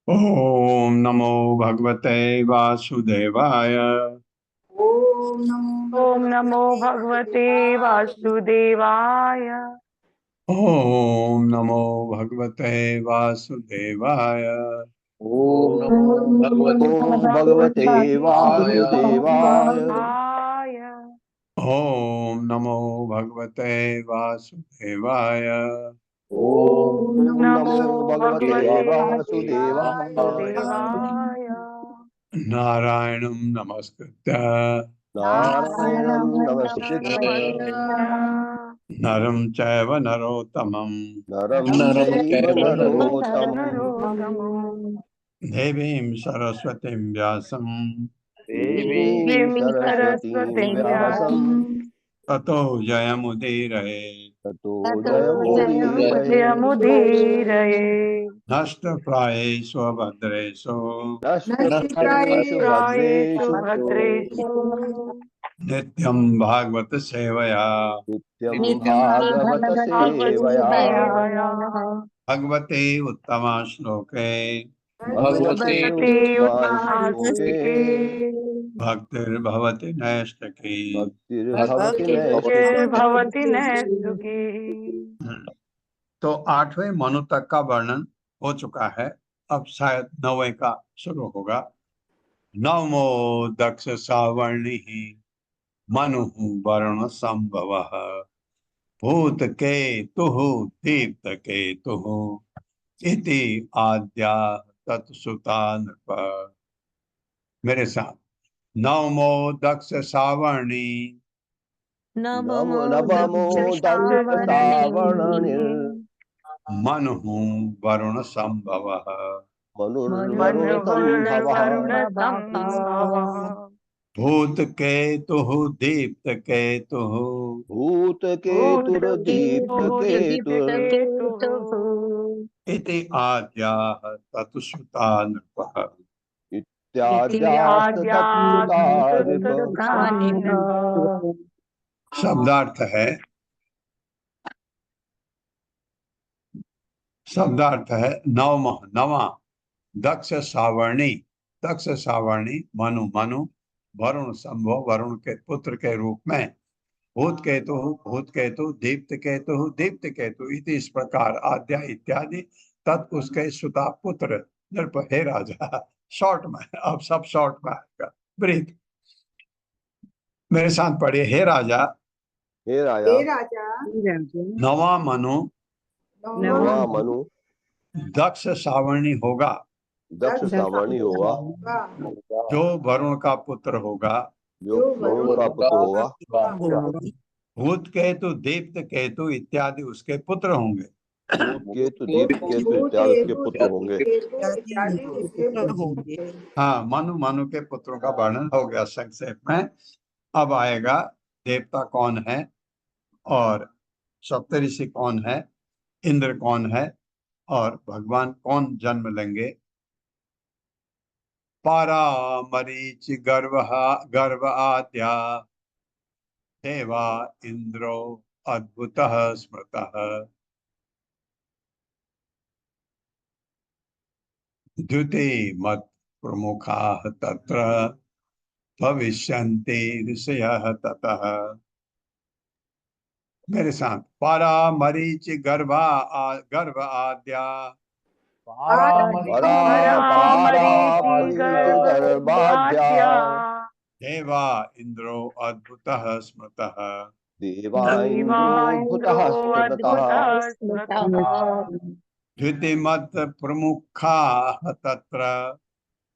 ओम नमो भगवते वासुदेवाय। ओम नमो भगवते वासुदेवाय। ओम नमो भगवते वासुदेवाय। ओम नमो भगवते वासुदेवाय। ओम नमो भगवते वासुदेवाय। ओम नमो भगवते वासुदेवाय। नारायणं नमस्कृत्य नारायणं नमस्कृत्य नरं चैव नरोत्तमं नरं चैव नरोत्तमं देवीं सरस्वतीं व्यासं देवीं सरस्वतीं व्यासं ततो जयमुदीरये। ततो जयमुदीरये। जयमुदीरये। नष्टप्रायेषु भद्रेषु नष्टप्रायेषु प्रायेषु भद्रेषु भद्रेषु नित्यं भागवत सेवया नित्यं नित्यं भागवत भागवत सेवया सेवया भगवते उत्तमा श्लोके भगवते भगवते उत्तमाश्लोके उत्तमाश्लोके भक्तिर्भवति नैष्ठिकी। भक्तिर्भवति नैष्ठिकी। भवति नैष्ठिकी। तो 8वें मनु तक का वर्णन हो चुका है। अब शायद 9वें का शुरू होगा। नवमो दक्ष सावर्णि मनु वरुण संभव भूत केतु दीप्त केतु इति आद्या तत्सुता नृप। मेरे साथ नवमो दक्ष सावर्णि नवमो दक्ष सावर्णिर् मनु वरुण संभव मनुर्वरुण संभवः वरुण संभव भूत केतु दीप्त केतु भूतकेतुर्दीप्त केतुर् इति आद्याः तत्सुता नृपः। इत्याद्यास्तत्सुता नृप। शब्दार्थ है नवा दक्ष सावर्णी मनु वरुण संभव वरुण के पुत्र के रूप में भूत केतु दीप्त केतु इति इस प्रकार आद्या इत्यादि तत् उसके सुता पुत्र नृप। हे राजा, शॉर्ट में, अब सब शॉर्ट में आएगा। ब्रीथ। मेरे साथ पढ़िए। हे राजा, हे राजा नवा मनु नवा मनु दक्ष सावर्णी होगा दक्ष सावर्णी होगा जो वरुण का पुत्र होगा। जो वरुण का पुत्र होगा। भूत केतु दीप्त केतु इत्यादि उसके पुत्र होंगे। केतु दीप्त केतु इत्यादि उसके पुत्र होंगे। हाँ, मनु के पुत्रों का वर्णन हो गया संक्षेप में। अब आएगा देवता कौन है और सप्तऋषि कौन है, इंद्र कौन है और भगवान कौन जन्म लेंगे। पारा मरीच गर्भ आद्या देवा इंद्रो अद्भुतः स्मृतः द्युति मत प्रमुखाः तत्र भविष्यन्ति ऋषयः ततः। मेरे साथ। पारा मरीच गर्भ आद्या गर्भाद्या देवा इंद्रो अद्भुतः स्मृतः देवा इंद्रोऽद्भुतः स्मृतः द्युतिमत् प्रमुखाः तत्र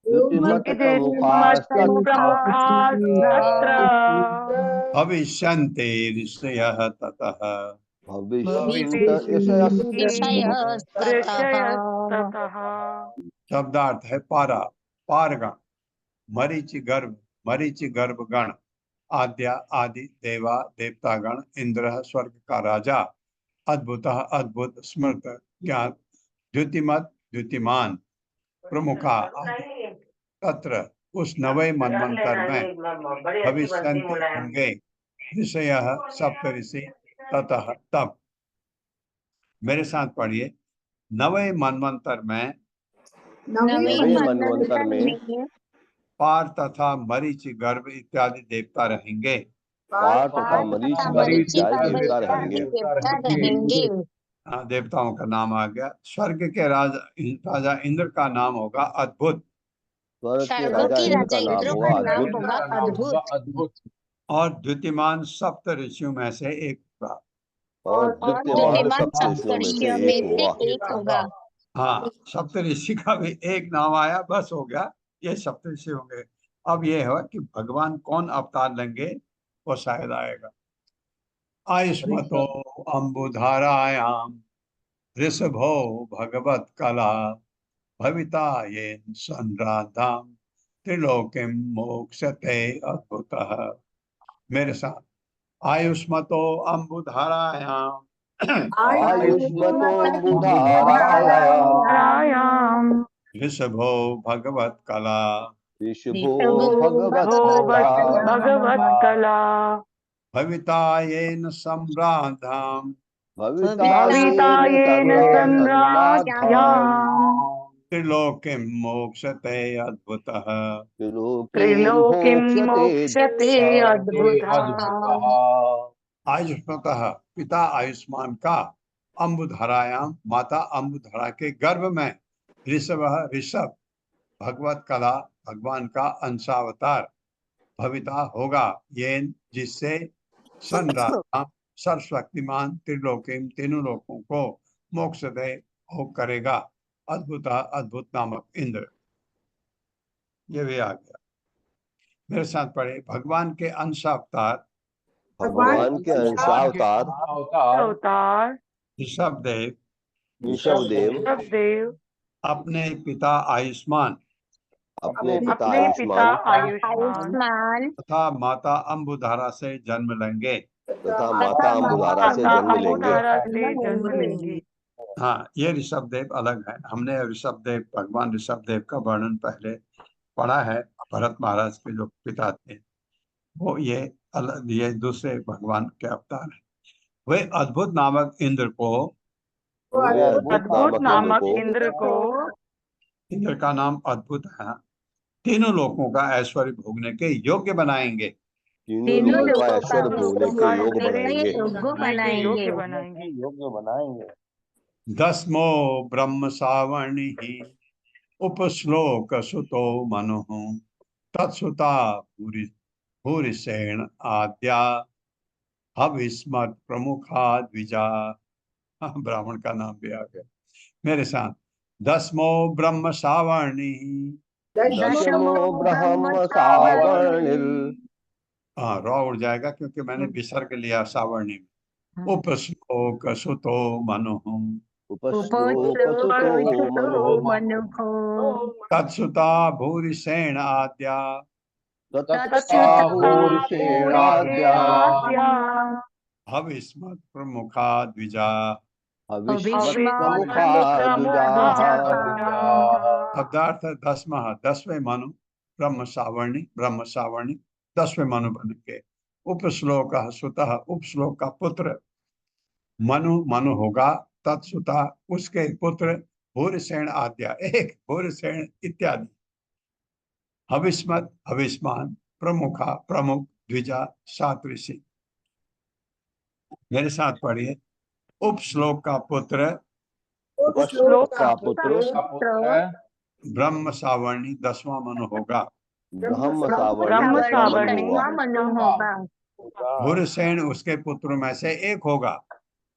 द्युतिमत् प्रमुखास्तत्र भविष्यन्ते ऋषयः ततः। शब्दार्थ है पारा पारगण, मरीचि गर्भ गण, आद्या आदि देवा देवतागण, इंद्र स्वर्ग का राजा, अद्भुत अद्भुत, स्मृत ज्ञात, द्युतिमत द्युतिमान, प्रमुखा तत्र उस नवे मनवंतर में भविष्यन्ति होंगे ऋषयः सप्तऋषि ततः तब। मेरे साथ पढ़िए। नवे मनवंतर में पार तथा मरीच गर्भ इत्यादि देवता रहेंगे। पार तथा मरीच गर्भ इत्यादि देवता रहेंगे। हाँ, देवताओं का नाम आ गया। स्वर्ग के राजा इंद्र का नाम होगा अद्भुत। स्वर्ग के राजा इंद्र का नाम होगा अद्भुत। और द्युतिमान सप्त ऋषियों में से एक होगा। और द्युतिमान सप्त ऋषियों में से एक होगा। हाँ, सप्त ऋषि का भी एक नाम आया, बस हो गया, ये सप्त ऋषि होंगे। अब ये है कि भगवान कौन अवतार लेंगे वो शायद आएगा। आयुष्मतो अम्बुधारायाम ऋषभो भगवत कला भविता येन संराधाम त्रिलोकिम मोक्षते अद्भुतः। मेरे साथ, आयुष्मतो अम्बुधारायाम आयुष्मतोऽम्बुधारायाम् रायाम ऋषभो भगवत कला ऋषभो भो भगवत्कला भगवत कला भविता येन सम्राधाम भवितायेन भवितायेन संराध्याम् संराध्याम् त्रिलोकिम मोक्षते अद्भुतः। त्रिलोकीं त्रिलोकीं मोक्षते मोक्षते अद्भुतः। आयुष्मतः पिता आयुष्मान का, अम्बुधरायाम माता अम्बुधरा के गर्भ में, ऋषभ ऋषभ भगवत कला भगवान का अंशावतार, भविता होगा येन जिससे, संराधा सर्वशक्तिमान त्रिलोकीम तीनों लोकों को मोक्ष दे भोग करेगा, अद्भुत अद्भुत नामक इंद्र। ये भी आ गया। मेरे साथ पढ़े, भगवान के अंशावतार भगवान के अंशावतार अवतार ऋषभ देव ऋषभदेव देव अपने पिता आयुष्मान अपने पिता अपने पिता आयुष्मान आयुष्मान तथा माता अम्बुधारा से जन्म लेंगे। तथा माता अम्बुधारा से माता जन्म लेंगे। अम्बुधारा से जन्म लेंगे। हाँ, ये ऋषभ देव अलग है। हमने ऋषभ देव, भगवान ऋषभ देव का वर्णन पहले पढ़ा है। भरत महाराज के जो पिता थे वो ये अलग, ये दूसरे भगवान के अवतार है। वे अद्भुत नामक इंद्र को, वे अद्भुत नामक इंद्र को इंद्र का नाम अद्भुत है, तीनों लोकों का ऐश्वर्य भोगने के योग्य बनाएंगे। तीनों लोगों का ऐश्वर्य भोगने के योग योग्य बनाएंगे। बनाएंगे। दसमो ब्रह्म सावर्णि उपश्लोक सुतो मनु तत्सुता भूरिसेन आद्या हविस्मत् प्रमुखा द्विजा। ब्राह्मण का नाम भी आ गया। मेरे साथ, दसमो ब्रह्म सावर्णि, दशमो ब्रह्म सावर्णिल हाँ रॉ उड़ जाएगा क्योंकि मैंने विसर्ग लिया सावर्णि में। उपश्लोक सुतो मनु उपश्लोक सुतो मनुः तत्सुता भूरिसेन आद्या तत्साहुर्षेणाद्या हविस्मत् प्रमुखा द्विजा। हविष्मत्प्रमुखा द्विजाः। शब्दार्थ, दसमः दसवें मनु, ब्रह्म सावर्णी दसवें मनु बन के, उपश्लोक सुतः उपश्लोक का पुत्र, मनु होगा, तत्सुता उसके पुत्र, भूरिसेन आद्या एक भूरिसेन इत्यादि, हविस्मत हविष्मान, प्रमुखा प्रमुख, द्विजा सात ऋषि। मेरे साथ पढ़िए, उपश्लोक का पुत्र उपश्लोक का पुत्र ब्रह्म सावर्णी दसवां मनु होगा। ब्रह्म ब्रह्म सावर्णी सावर्णी होगा। भूरिसेन उसके पुत्रों में से एक होगा।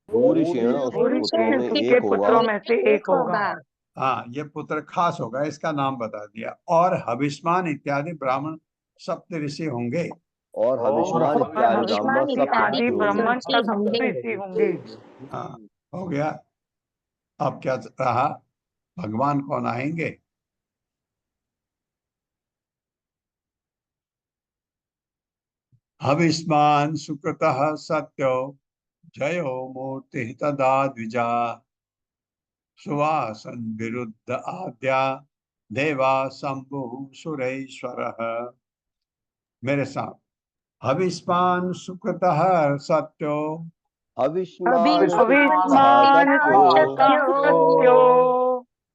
भूरिसेन उसके पुत्रों में उसके एक पुत्रों होगा। में से एक होगा। हाँ, ये पुत्र खास होगा, इसका नाम बता दिया। और हविष्मान इत्यादि ब्राह्मण सप्त ऋषि होंगे। और हविष्मान इत्यादि ब्राह्मण सब आदि ब्राह्मण ऋषि सब ऋषि होंगे। हाँ, हो गया। अब क्या रहा, भगवान कौन आएंगे? हविष्मान सुकृतः सत्यो जयो मूर्ति तदा द्विजा सुवासन विरुद्ध आद्या देवा शंभु सुरेश्वरः। मेरे साथ, हविष्मान सुकृतः सत्यो हविष्मान अविष्मान सत्यो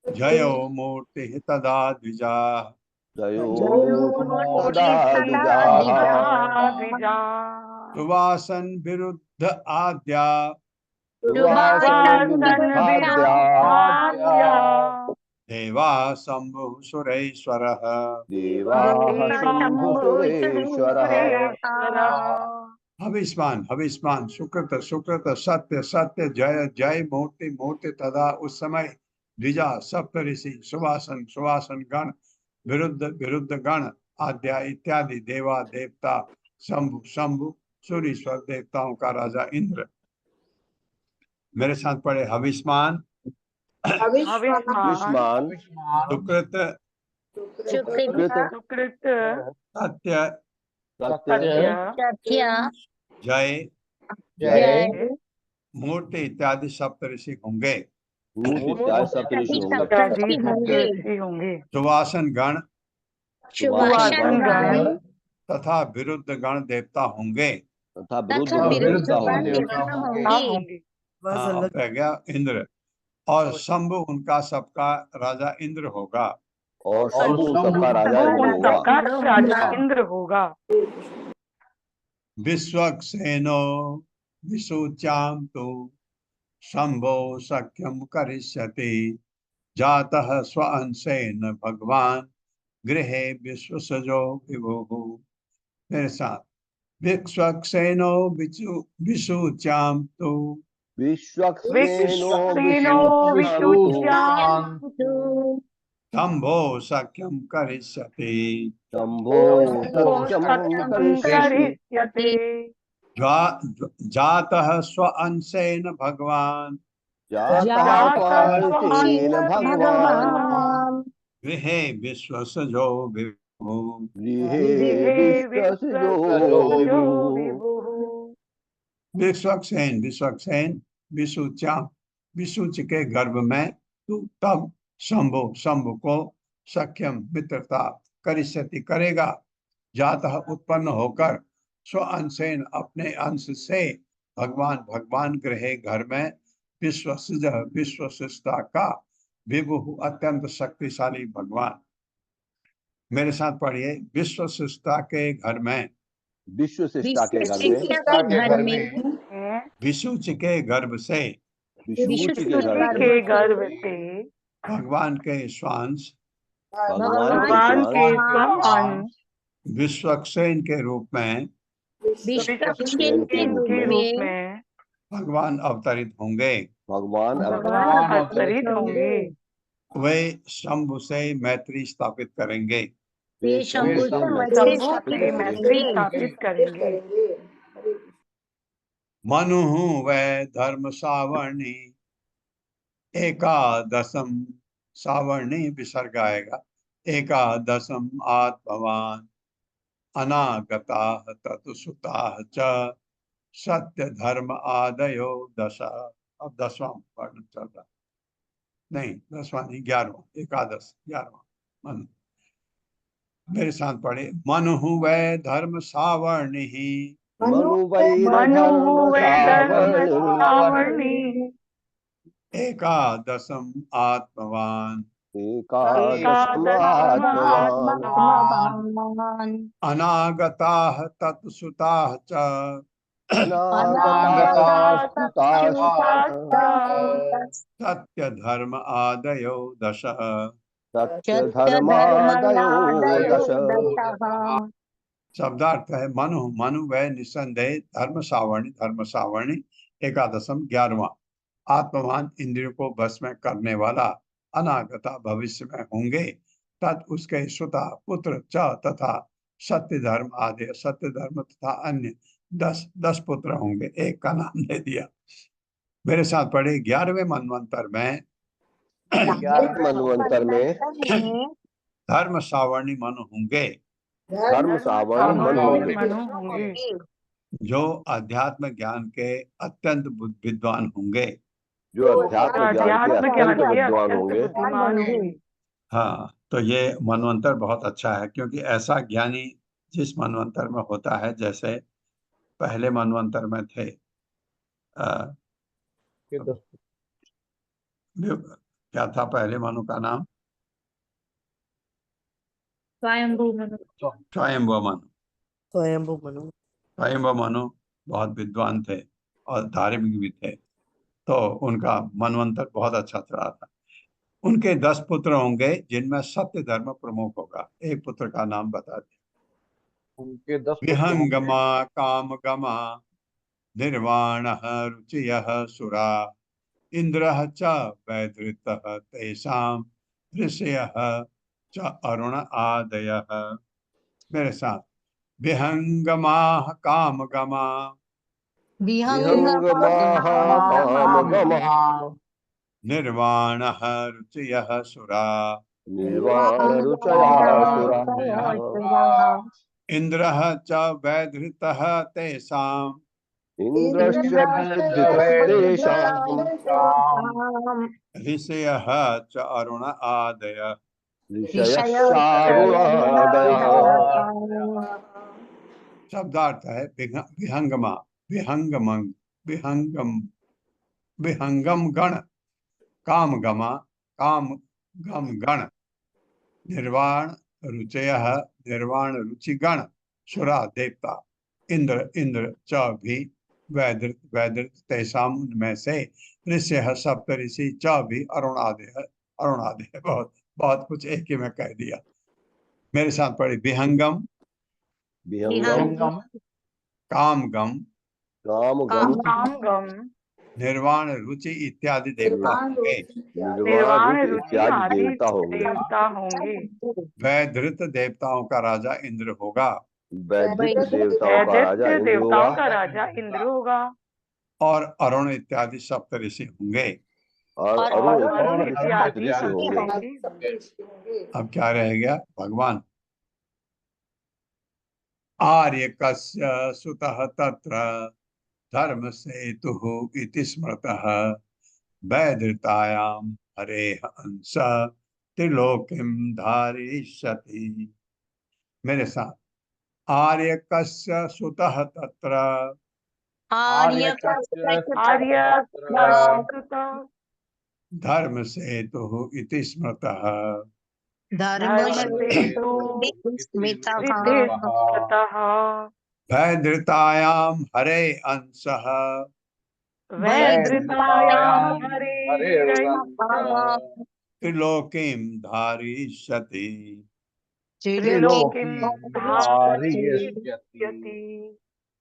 जयो मूर्ति तदा द्विजा जयो तदा द्विजाः। द्विजा सुवासन विरुद्ध आद्या सुवासन विरुद्धाद्या देवा शंभु सुरेश्वरः। देवाः शम्भुसुरेश्वरः। हविष्मान सुकृत सत्य जय जय मूर्ति मूर्ति तदा उस समय द्विजा सप्त ऋषि सुवासन गण विरुद्ध गण आद्या इत्यादि देवा देवता शंभु सूरीश्वर देवताओं का राजा इंद्र। मेरे साथ पढ़े, हविष्मान हविष्मान सुकृत कृत सुकृत सत्य सत्य सत्य जय जय मूर्ति इत्यादि सप्तऋषि होंगे। मूर्ति इत्यादि सप्तऋषि होंगे। इत्यादि सप्तऋषि होंगे। सुवासन गण सुवासन गण तथा विरुद्ध गण देवता होंगे। तथा विरुद्ध गण देवता होंगे। होंगे। अब रह गया इंद्र, और शंभु उनका सबका राजा इंद्र होगा। और शंभु उन सबका राजा वो इंद्र उन होगा। सबका राजा इंद्र होगा। विश्वक्सेनो विशुच्याम तो शंभो सख्यम करिष्यति जातः स्वअंशेन भगवान गृहे विश्वसजो विभुः। मेरे साथ, विश्वक्सेनो विशुच्याम तो विश्वक्सेनो विश्वक्सेनो विशुच्यान्तु शंभो सख्यम करिष्यति शंभो सख्यम सत्यं करिष्यति करिष्यते जातः स्वअंशेन भगवान जातः स्वअंशेन भगवान गृहे विश्वसजो विभुः। गृहे विश्वसजो विभुः। विश्वक्सेन विशुच्याम, विशुच के गर्भ में तू तब शंभु को सख्यम मित्रता करिष्यति करेगा, जातः उत्पन्न होकर स्व अंशेन अपने अंश से भगवान गृहे घर में विश्वसिष्ठता का विभु अत्यंत शक्तिशाली भगवान। मेरे साथ पढ़िए, विश्वसिष्ठता के घर में विश्वसिष्ठता के घर में विशुच के गर्भ से विशुचि के घर के में गर्भ से भगवान के स्वांश भगवान के स्वांश विश्वक्सेन के रूप में विश्वक्सेन के रूप में भगवान अवतरित होंगे। भगवान अवतरित होंगे। वे शंभु से मैत्री स्थापित करेंगे। शंभु से मैत्री स्थापित करेंगे। मनु वै धर्म सावर्णी एकादशम, सावर्णी विसर्ग आएगा, एकादशम आत्मवान अनागता तत्सुता च सत्य धर्म आदयो दश। अब 10वां वर्ण चल रहा, नहीं 10वां नहीं, 11वां, एकादश 11वां मनु। मेरे साथ पढ़े, मनु वै धर्म सावर्णी मनु वै धर्म सावर्णी एकादशम आत्मवान एकादशम आत्मवान अनागता तत्सुता च सत्य धर्म आदयो दश। सत्य धर्मादयो दश। शब्दार्थ है, मनु वै निसंदेह धर्म सावर्णी एकादशम 11वां आत्मवान इंद्रियों को बस में करने वाला अनागता भविष्य में होंगे, तत् उसके सुता पुत्र च तथा सत्य धर्म आदि, सत्य धर्म तथा अन्य 10 पुत्र होंगे, एक का नाम दे दिया। मेरे साथ पढ़े, 11वें मनवंतर में धर्म सावर्णी मनु होंगे। धर्म सावर्णी मनु होंगे जो अध्यात्म ज्ञान के अत्यंत विद्वान होंगे। जो अध्यात्म ज्ञान के अत्यंत विद्वान होंगे। हाँ, तो ये मनवंतर बहुत अच्छा है, क्योंकि ऐसा ज्ञानी जिस मनवंतर में होता है, जैसे पहले मनवंतर में थे क्या था पहले मनु का नाम? स्वयंभू मनु बहुत विद्वान थे और धार्मिक भी थे, तो उनका मनवंतर बहुत अच्छा चला था। उनके 10 पुत्र होंगे, जिनमें सत्य धर्म प्रमुख होगा। एक पुत्र का नाम बता दें। उनके 10 विहंगमा कामगमा निर्वाणः रुचियः सुरा इंद्रः च वैधृतः तेषां ऋषयः च अरुण आदयः। मेरे साथ, विहंगमाः कामगमा निर्वाणः रुचियः सुरा निर्वाण रुचया सुराः इंद्रः च वैधृतः तेषाम् इंद्रश्च वैधृतस्तेषाम् ऋषयः च अरुण आदय। ऋषयश्चारुणादयः शब्दार्थ है विहंगमा, विहंगम, विहंगम, विहंगम गण, कामगमा, काम गम गण, निर्वाण रुचयः, निर्वाण रुचि गण, सुरा देवता, इंद्र इंद्र च भी, वैदृत वैदृत तैसाम उनमें से, ऋषय सप्त ऋषि च भी, अरुणादय अरुणादय। बहुत बहुत कुछ एक ही में कह दिया। मेरे साथ पढ़ी। विहंगम, विहंगम कामगम, कामगम कामगम, निर्वाण रुचि इत्यादि देवता होंगे। निर्वाण निर्वाण रुचि रुचि इत्यादि आदि देवता होंगे। देवता होंगे। वैधृत देवताओं का राजा इंद्र होगा। वैदिक देवताओं का राजा वैदित्य इंद्र देवताओं होगा का राजा इंद्र होगा और अरुण इत्यादि सप्त ऋषि होंगे। और और अरुण अरुण इत्यादि इत्यादि ऋषि होंगे। होंगे। अब क्या रह गया भगवान। आर्य कस्य सुतः तत्र धर्म सेतुः इति स्मृतः वैधृतायां हरेः अंश त्रिलोकीं धारिष्यति। मेरे साथ। आर्य कस्य सुतः तत्र आर्य कृत धर्म सेतुः इति स्मृतः धर्म से तो स्मृतः वैधृतायां हरे अंशः वैधृतायां हरेरंश त्रिलोकीं धारिष्यति। त्रिलोकीं धारयति।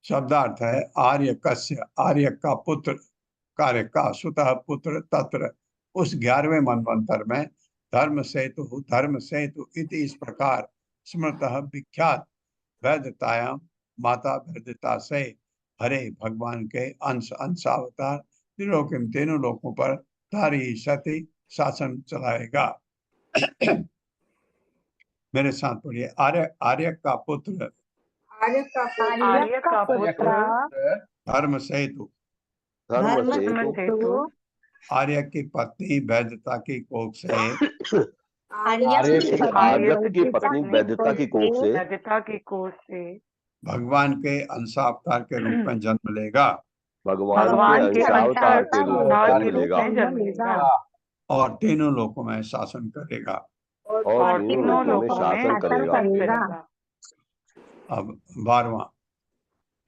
शब्दार्थ है आर्य कस्य, आर्य का पुत्र, कार्य का सुतः पुत्र तत्र उस 11वें मनवंतर में धर्म सेतु इति इस प्रकार स्मृतः विख्यात वैधतायाम माता वैधता से हरे भगवान के अंश अंशावतार त्रिलोकीम तीनों लोकों पर धारी सती शासन चलाएगा। मेरे साथ पढ़िए। आर्य आर्य का पुत्र आर्य का पुत्र धर्म सेतु, धर्म धर्म सेतु सेतु आर्य की पत्नी वैधता की कोख से आर्यक की पत्नी वैधता की कोख से वैधता की कोख से भगवान के अंशावतार के रूप में जन्म लेगा भगवान के अंशावतार के रूप में अवतार के जन्म रूप लेगा में जन्म लेगा और तीनों लोकों में शासन करेगा। और तीनों लोकों में शासन करेगा। अब 12वां।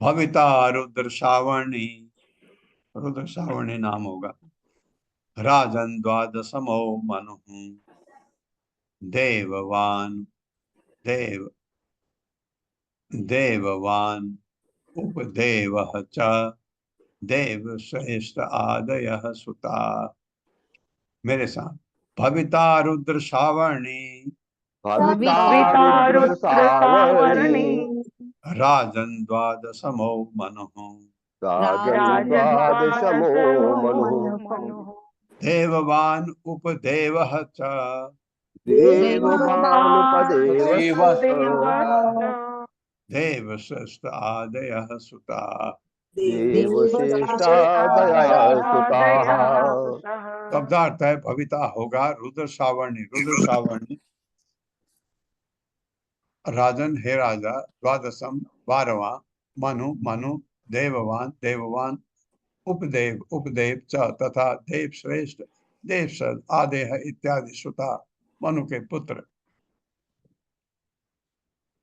भविता रुद्र श्रावणी, रुद्र श्रावणी नाम होगा। राजन द्वादशमो मनु देववान, देव देववान उपदेवः च देव श्रेष्ठ आदयः सुता। मेरे साथ। भविता रुद्र श्रावणी भविता रुद्र सावर्णी राजन द्वादशमो मनु राजन द्वादशमो मनुः देववान उपदेवः च देववानुपदेवश्च देव श्रेष्ठ आदयः सुता। देवश्रेष्ठादयः सुताः। शब्दार्थ है भविता होगा रुद्र श्रावणी। रुद्र श्रावणी राजन हे राजा, द्वादशम 12वां, मनु मनु, देववान देववान, उपदेव उपदेव च तथा देव श्रेष्ठ देव आदेह इत्यादि सुता मनु के पुत्र।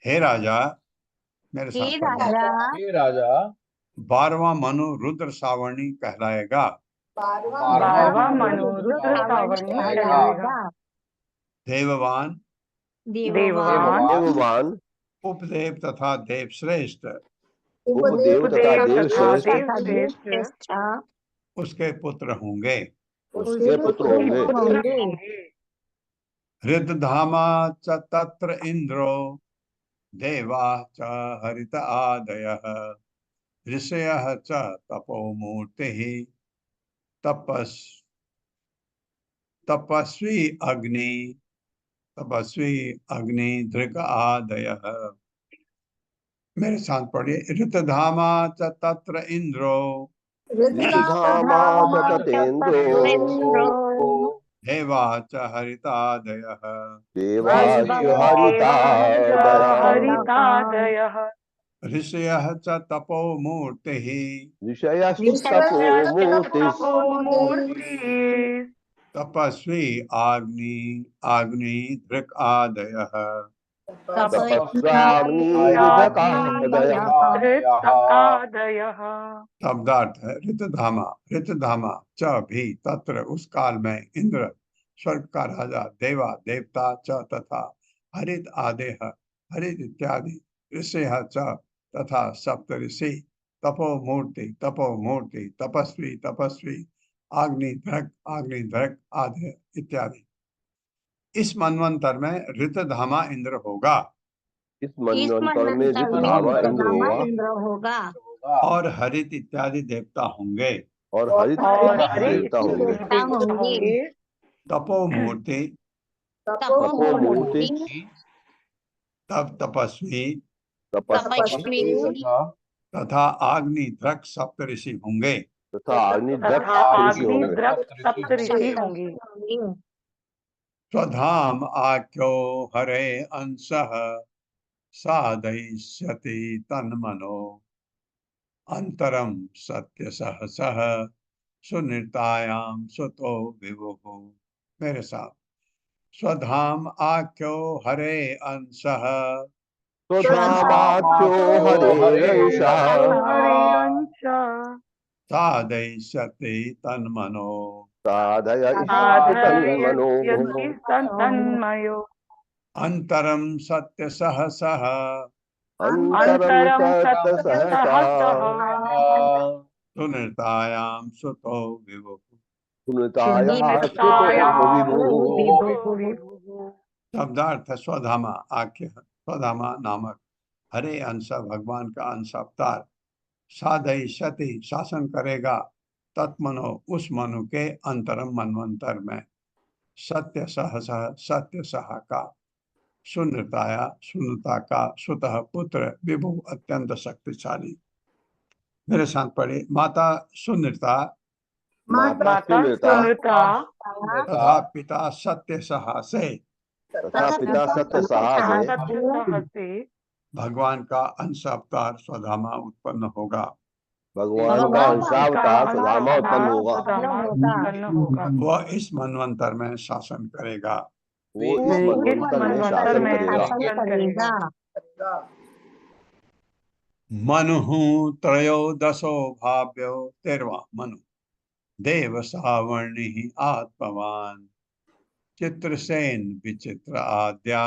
हे राजा, मेरे साथ हे राजा 12वां मनु रुद्र श्रावणी कहलाएगा। 12वां मनु रुद्र श्रावणी कहलाएगा। देववान देववान देववान उपदेव तथा देव श्रेष्ठ उपदेव तथा देव श्रेष्ठ उसके पुत्र होंगे। उसके पुत्र होंगे। हृदधामा च तत्र इंद्रो देवा च हरित आदयः ऋषयः च तपोमूर्तिः तपस्वी अग्नि तपस्वी अग्नि धृक आदयः। मेरे साथ पढ़िए। ऋतधामा च तत्र इंद्रो ऋतधामा च ततेन्द्रो देवा च हरितादयः। देवास्य देवाश्च हरितादयः हरितादयः ऋषयः च तपोमूर्तिः ऋषयस्तपो तपोमूर्तिः तपस्वी आग्नि धृक् आदयः। तपस्वाग्निर्धकादयः। तपस्याग्निधृतकादयः। शब्दार्थ है ऋतधामा। ऋतधामा च भी तत्र उस काल में इंद्र स्वर्ग का राजा, देवा देवता च तथा हरित आदेह हरित इत्यादि ऋषय च तथा सप्तऋषि तपोमूर्ति तपस्वी आग्नि धृक आदि इत्यादि। इस मनवंतर में ऋतधामा इंद्र होगा इस मनवंतर में ऋतधामा इंद्र होगा और हरित इत्यादि देवता होंगे। और हरित और इत्यादि हरि देवता होंगे। होंगे। तपोमूर्ति तपोमूर्ति तप तपस्वी तपस्वी तथा आग्निध्रक सप्तऋषि होंगे। तथा अग्निध्रक तथा ऋषि होंगे। अग्निद्रक सप्तऋषि होंगे। स्वधाम आख्यो हरे अंशः साधयिष्यति तन्मनो अंतरम सत्य सहसः सुनिर्तायाम सुतो विभुः। मेरे साथ। स्वधाम आख्यो हरे अंशः स्वधामाख्यो हरेरंशः हरिअंश साधयिष्यति तन्मनो साधयिष्यति तन्मनो साधयति तन्मयो। अंतरम सत्य सहसः अंतरं अंतरं सत्य सहसा सुनिर्तायाम सुतो विभुः। सुनतायाः निमित्तायां विभुः। शब्दार्थ स्वधामा आख्य स्वधामा नामक हरे अंश भगवान का अंश अवतार साधयिष्यति शासन करेगा तत्मनो उस मनु के अंतरम मनवंतर में सत्य सहा का सुनता का सुतः पुत्र विभु अत्यंत शक्तिशाली। मेरे साथ पढ़े। माता सुनता माता सुनता तथा पिता सत्य सहा से तथा पिता सत्य सहा से सत्य सहसे भगवान का अंश अवतार स्वधामा उत्पन्न होगा। भगवान का अंशावतार सुदामा उत्पन्न होगा। उत्पन्न होगा। वह इस मनवंतर में शासन करेगा। वो इस मनवंतर में शासन करेगा। करेगा। मनु त्रयोदशो भाव्यो 13वां मनु देव सावर्णि आत्मवान चित्रसेन विचित्र आद्या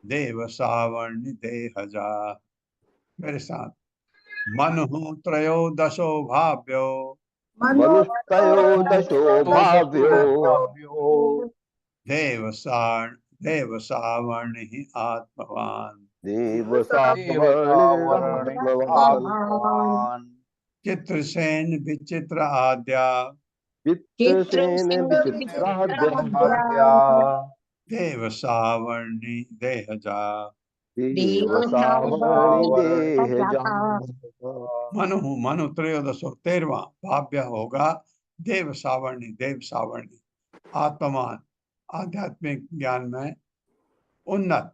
देव सावर्णि देहजा। मेरे साथ। मनु त्रयोदशो भाव्यो मनुष्तयोदशो भाव्यो देव सावर्णि आत्मवान देव सावर्णिरात्मवान् चित्रसेन विचित्र आद्या चित्रसेन विचित्राद्यः देव सावर्णि देहजा। देव सावर्णि देहजा। मनु त्रयोदशो 13वां भाव्य होगा देव सावर्णि आत्मवान आध्यात्मिक ज्ञान में उन्नत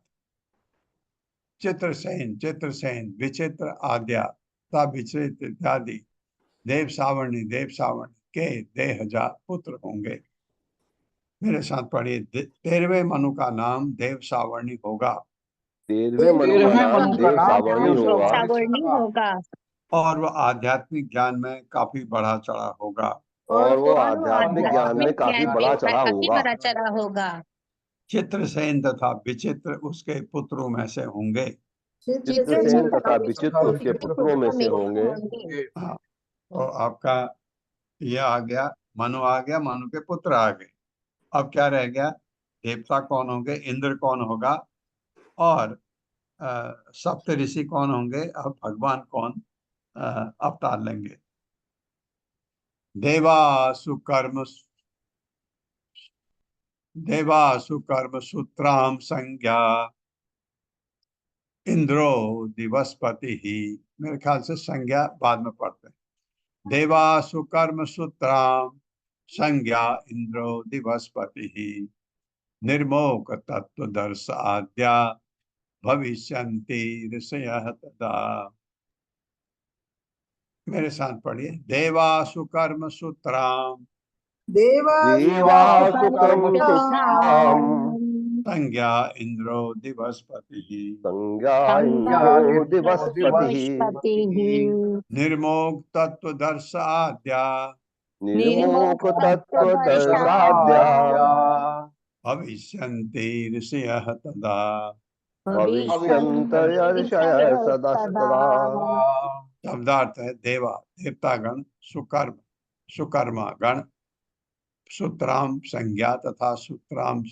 चित्रसेन विचित्र आद्या तथा विचित्र इत्यादि देव सावर्णि के देहजा पुत्र होंगे। मेरे साथ पढ़िए। 13वें मनु का नाम देव सावर्णि होगा 13वें मनु का नाम देव सावर्णि होगा और वह आध्यात्मिक ज्ञान में काफी बढ़ा चढ़ा होगा। और वो आध्यात्मिक ज्ञान में काफी बड़ा चढ़ा होगा। चित्रसेन तथा विचित्र उसके पुत्रों में से होंगे। चित्रसेन तथा विचित्र उसके पुत्रों में से होंगे। हाँ, तो आपका यह आ गया मनु के पुत्र आ गए। अब क्या रह गया? देवता कौन होंगे, इंद्र कौन होगा और सप्त ऋषि कौन होंगे, अब भगवान कौन अवतार लेंगे। देवासु कर्म देवासु कर्म सूत्राम संज्ञा इंद्रो दिवसपति ही। मेरे ख्याल से संज्ञा बाद में पढ़ते हैं। देवासु कर्म सूत्राम संज्ञा इंद्रो दिवसपति ही निर्मोक तत्व दर्श आद्या भविष्यन्ति ऋषयः तदा। मेरे साथ पढ़िए। देवासु कर्म सूत्राम देवासु कर्म सूत्राम संज्ञा इंद्रो दिवसपति संज्ञा इंद्रो दिवसपति निर्मोक तत्व दर्श आद्या निर्मोक तत्व दर्शाद्या भविष्यन्ति ऋषयः तदा। भविष्यन्तर्षयः सदा सदा। शब्दार्थ है देवा देवतागण, सुकर्म सुकर्मा गण, सूत्राम संज्ञा तथा सूत्राम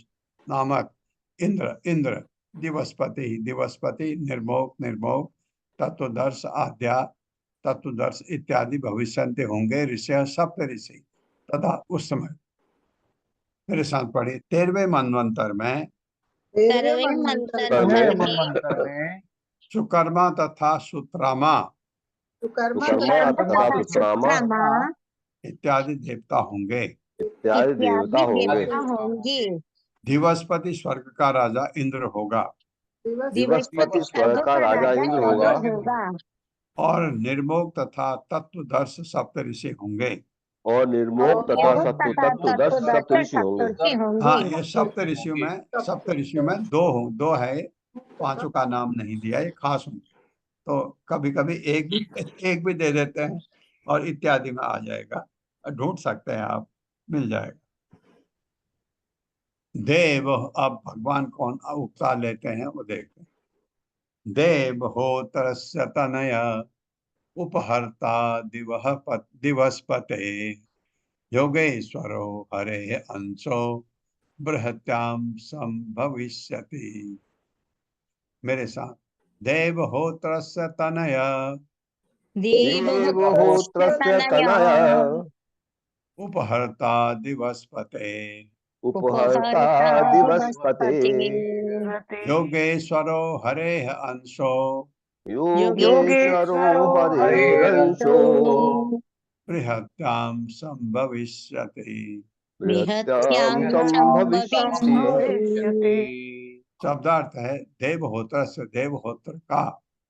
नामक इंद्र इंद्र दिवसपति दिवसपति निर्मोक निर्मोक तत्वदर्श आद्या तत्वदर्श इत्यादि भविष्यन्ते होंगे ऋषि सप्त ऋषि तथा उस समय। मेरे साथ पढ़िए। 13वें मनवंतर में सुकर्मा तथा सूत्रामा इत्यादि देवता होंगे। इत्यादि देवता होंगे। दिवसपति स्वर्ग का राजा इंद्र होगा दिवसपति स्वर्ग का राजा इंद्र होगा। और निर्मोक तथा तत्वदर्श सप्तऋषि होंगे। और निर्मोक तथा तत्वदर्श सप्तऋषि होंगे। हाँ, ये सप्तऋषियों में दो है, पांचों का नाम नहीं दिया, ये खास होंगे। तो कभी कभी एक भी दे देते हैं और इत्यादि में आ जाएगा, ढूंढ सकते हैं आप, मिल जाएगा। देव, अब भगवान कौन उपता लेते हैं वो देखते हैं। देव होत्रस्य तनय उपहर्ता दिवसपते योगेश्वरो हरे अंशो बृहत्याम संभविष्यति। मेरे साथ। देवहोत्रस्य तनय देवहोत्रस्य तनय उपहर्ता दिवसपते उपहर्ता दिवसपते योगेश्वरो हरे अंशो योगेश्वरो हरे अंशो बृहत्याम संभविष्यति। बृहत्याम संभविष्यति। शब्दार्थ है देवहोत्र से देवहोत्र का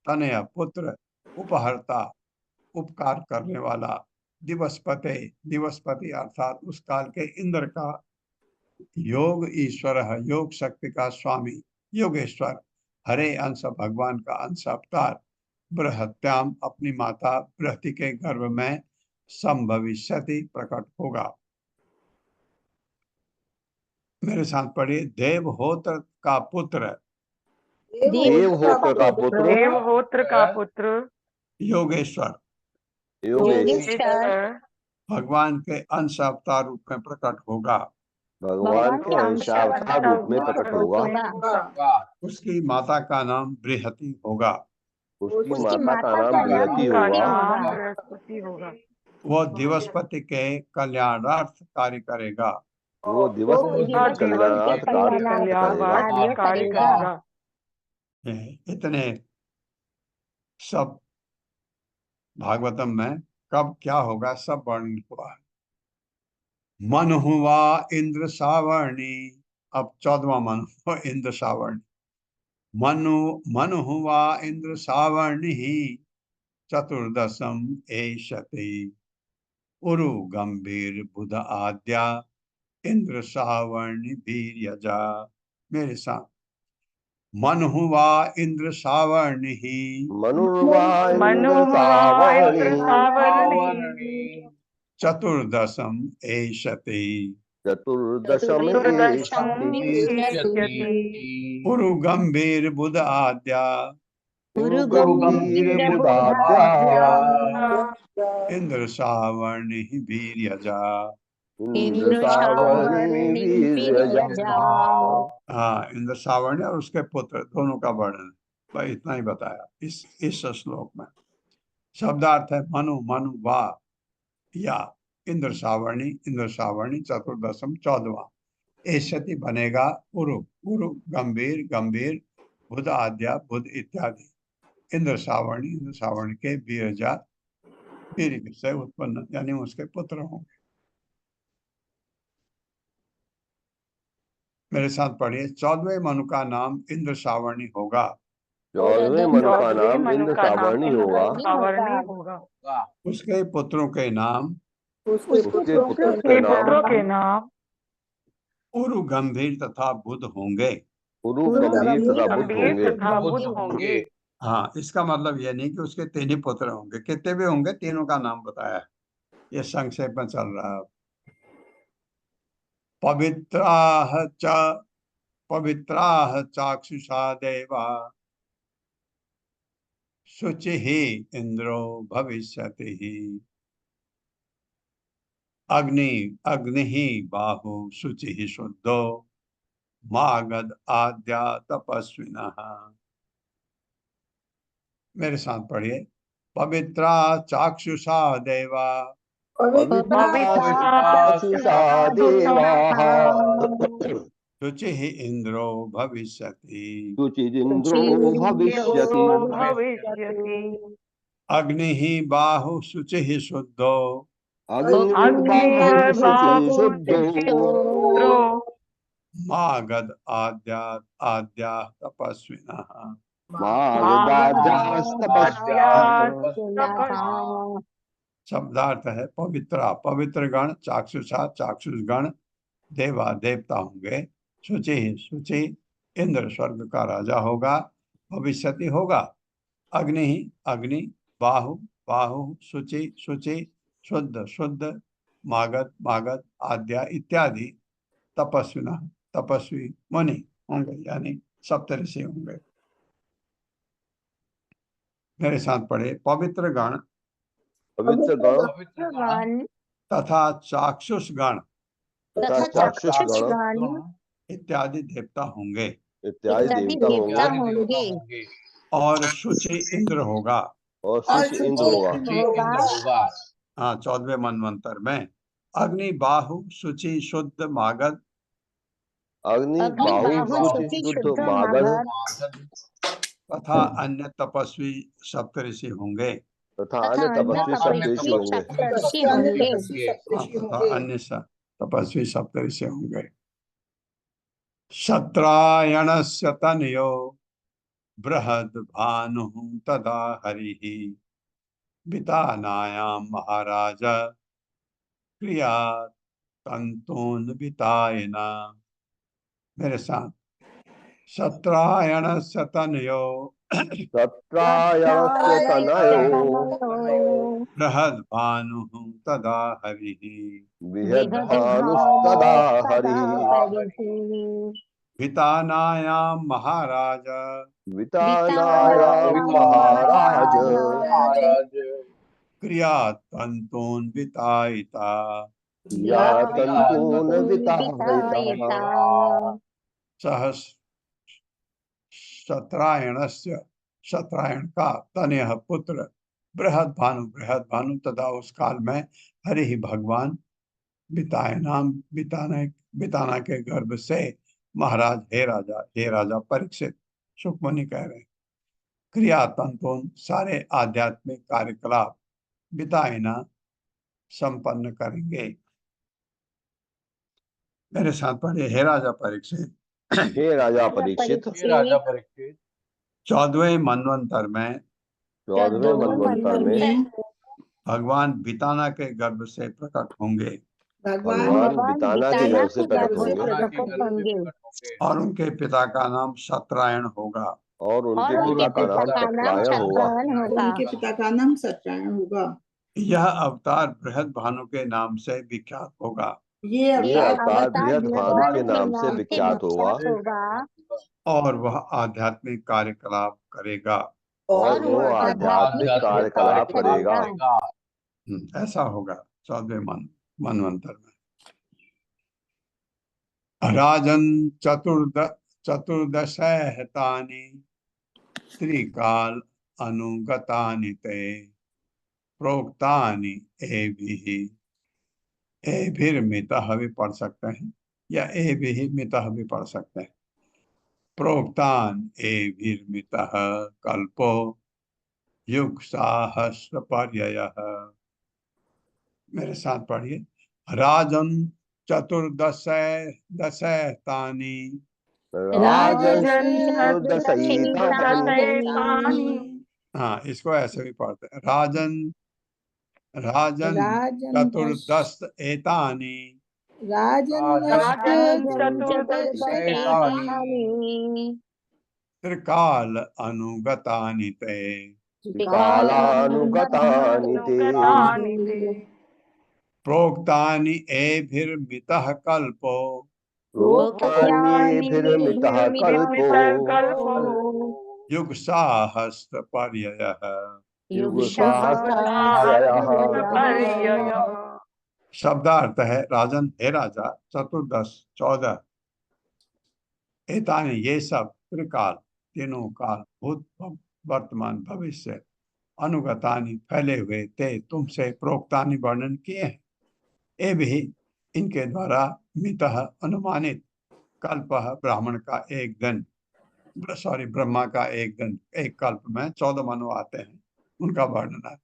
तनय पुत्र उपहर्ता उपकार करने वाला दिवसपते दिवसपति अर्थात उस काल के इंद्र का योग ईश्वर योग शक्ति का स्वामी योगेश्वर हरे अंश भगवान का अंश अवतार बृहत्याम अपनी माता बृहति के गर्भ में संभविष्यति प्रकट होगा। मेरे साथ पढ़िए। देवहोत्र का पुत्र देवहोत्र का पुत्र योगेश्वर भगवान के अंश अवतार रूप में प्रकट होगा। भगवान के अंशावतार रूप में प्रकट होगा। उसकी माता का नाम बृहति होगा। उसकी माता का नाम बृहति होगा। वो दिवसपति के कल्याणार्थ कार्य करेगा। वो दिवसपति के कल्याणार्थ कार्य करेगा। इतने सब भागवतम में कब क्या होगा सब वर्णन हुआ है। मन हुआ इंद्र सावर्णी, अब 14वां मन हुआ इंद्र सावर्णी। मन हुआ इंद्र सावर्णी चतुर्दशम एषते उरु गंभीर बुध आद्या इंद्र सावर्णी वीर्यजा। मेरे साथ। मन हुआ इंद्र सावर्णी चतुर्दशम एषते उरु गंभीर बुध आद्या इंद्र सावर्णी वीर्यजा। हाँ, इंद्र सावर्णी और उसके पुत्र दोनों का वर्णन भाई इतना ही बताया इस श्लोक में। शब्दार्थ है मनु मनु वा या इंद्र सावर्णी चतुर्दशम 14वां एष्यति बनेगा उरु, उरु गंभीर, गंभीर, बुध आद्या, बुध इत्यादि। इंद्र सावर्ण के बीरजा, वीर से उत्पन्न, यानी उसके पुत्र होंगे। मेरे साथ पढ़िए। 14वें मनु का नाम इंद्र सावर्णी होगा। 14वें मनु का चौदहवें नाम मनु इंद्र का नाम सावर्णी होगा। इंद्र सावर्णी होगा। उसके पुत्रों के नाम उसके पुत्रों उसके के नाम पुत्रों के नाम उरु गंभीर तथा बुध होंगे। उरु गंभीर तथा बुध गंभीर होंगे। तथा बुध होंगे। हाँ, इसका मतलब यह नहीं कि उसके तीन ही पुत्र होंगे, कितने भी होंगे, तीनों का नाम बताया है। ये संक्षेप में चल रहा है। पवित्राः च पवित्राः चाक्षुषा देवा, शुचिः इंद्रो भविष्यति। अग्नि बाहु शुचिः शुद्धो, मागध आद्या तपस्विनः। मेरे साथ पढ़िए। पवित्रा चाक्षुषा देवा, पवित्राक्षुषा देवाः, शुचिः इंद्रो भविष्यति। शुचिरिन्द्रो भविष्यति। भविष्यति। अग्नि बाहु शुचिः शुद्धो, अग्निर्बाहुः शुचिः शुद्धो, मागध आद्या आद्या तपस्विनः। मागधास्तपस्विनः। शब्दार्थ है पवित्रा, पवित्र गण, चाक्षुषा, चाक्षुष गण, देवा, देवता होंगे, शुचि, शुचि, इंद्र स्वर्ग का राजा होगा, भविष्यति होगा, अग्नि, अग्नि, बाहु, बाहु, शुचि, शुचि, शुद्ध, शुद्ध, मागध, मागध, आद्या इत्यादि, तपस्विना, तपस्वी मुनि होंगे, यानी सप्तऋषि होंगे। मेरे साथ पढ़े। पवित्र गण पवित्र गण तथा चाक्षुष गण तथा चाक्षुष गण इत्यादि देवता होंगे, इत्यादि देवता होंगे, और शुचि इंद्र होगा। और शुचि इंद्र होगा। हाँ, 14वें मनवंतर में। अग्नि बाहु शुचि शुद्ध मागध, अग्नि बाहु शुचि शुद्ध मागध, तथा अन्य तपस्वी सप्तऋषि होंगे। तथा अन्य तपस्वी सप्तऋषि होंगे। तथा अन्य तपस्वी सप्तऋषि होंगे। शत्रायणस्य तनयो बृहद भानु तदा हरिः, वितानायां महाराज क्रिया तंतून वितायना। मेरे साथ। शत्रायणस्य तनयो सत्रायणस्य तनयो बृहद भानु तदा हरिः, बृहद्भानुस्तदा हरिः, वितानायां महाराज वितानायां महाराज क्रिया तंतून वितायिता। या तंतून वितायिता। सहस शत्रायणस्य, शत्रायण का तनय पुत्र, बृहद भानु तथा उस काल में हरि ही भगवान, बिताना के गर्भ से महाराज, हे राजा परीक्षित, सुखमणि कह रहे हैं। क्रिया तंतुन सारे आध्यात्मिक कार्यकलाप बितायना संपन्न करेंगे। मेरे साथ पढ़े। हे राजा परीक्षित, हे राजा परीक्षित, 14वें मनवंतर में 14वें मनवंतर में भगवान बिताना के गर्भ से प्रकट होंगे, भगवान बिताना के गर्भ से प्रकट होंगे, और उनके पिता का नाम शत्रायण होगा। और उनके पिता का नाम सत्रायण होगा। यह अवतार बृहद भानु के नाम से विख्यात होगा। ये अवतार बृहद भानु के नाम से विख्यात होगा, और वह आध्यात्मिक कार्यकलाप करेगा। और वो आध्यात्मिक कार्यकलाप करेगा। ऐसा होगा 14वें मनवंतर में। राजन चतुर्दशहतानि त्रिकाल अनुगतानि ते, प्रोक्तानि एभिर्मितः। भी पढ़ सकते हैं। या एभिः मितः भी पढ़ सकते हैं। प्रोक्तान एभिर्मितः कल्पो युग साहस्र पर्ययः। मेरे साथ पढ़िए। राजन चतुर्दश दशैतानि राजन् राजन चतुर्दशैतानि हाँ, इसको ऐसे भी पढ़ते हैं। राजन राजन राजन् चतुर्दश एतानि राजन चतुर्दश चतुर्दशैतानि त्रिकाल अनुगतानि ते। कालानुगतानि ते अनुगतानि ते प्रोक्तानि एभिर्मितः कल्पो प्रोक्तान्येभिर्मितः कल्पो कल्पो युग साहस्र पर्ययः। युगसहस्रायः। पर्ययः। शब्दार्थ है राजन हे राजा, चतुर्दश 14 एतानि ये सब त्रिकाल तीनों काल भूत वर्तमान भविष्य अनुगतानि फैले हुए ते तुमसे प्रोक्तानि वर्णन किए हैं। ये भी इनके द्वारा मितः अनुमानित कल्पः ब्राह्मण का एक दिन, सॉरी ब्रह्मा का एक दिन, एक कल्प में 14 मनु आते हैं, उनका वर्णन है।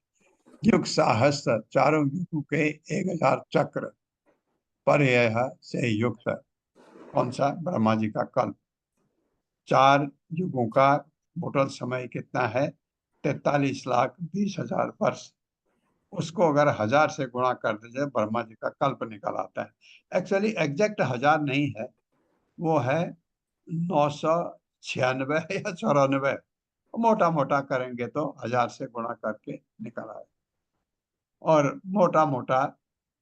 युग सहस्त्र चारों युगों के 1000 चक्र पर्यय से युक्त। कौन सा? ब्रह्मा जी का कल्प। 4 युगों का टोटल समय कितना है? 43,20,000 वर्ष। उसको अगर 1000 से गुणा कर दीजिए, ब्रह्मा जी का कल्प निकल आता है। एक्चुअली एग्जैक्ट 1000 नहीं है, वो है 996 या 94। मोटा मोटा करेंगे तो 1000 से गुणा करके निकल आए। और मोटा मोटा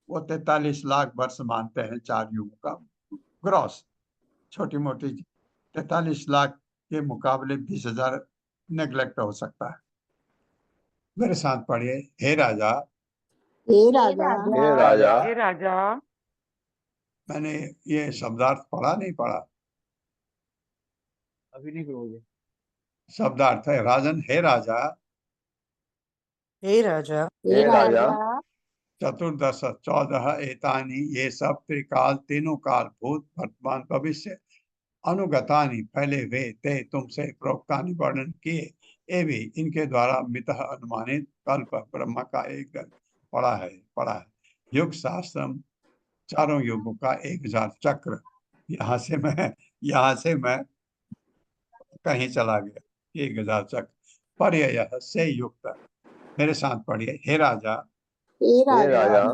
वो 43 लाख वर्ष मानते हैं 4 युगों का ग्रॉस। छोटी मोटी 43 लाख के मुकाबले 20,000 नेग्लेक्ट हो सकता है। मेरे साथ पढ़िए। हे राजा, हे राजा, हे राजा, मैंने ये शब्दार्थ पढ़ा नहीं पढ़ा? अभी नहीं करोगे। शब्दार्थ है राजन हे राजा, हे राजा हे राजा चतुर्दश 14 एतानि ये सब त्रिकाल तीनों काल भूत वर्तमान भविष्य अनुगतानि फैले हुए ते तुमसे प्रोक्तानि वर्णन किए। ये भी इनके द्वारा मितः अनुमानित कल्प ब्रह्मा का एक दिन पढ़ा है। युग शास्त्रम चारों युगों का 1000 चक्र। यहाँ से मैं कहीं चला गया। 1000 चक्र पर्यय से युक्त। मेरे साथ पढ़िए। हे राजा, हे राजा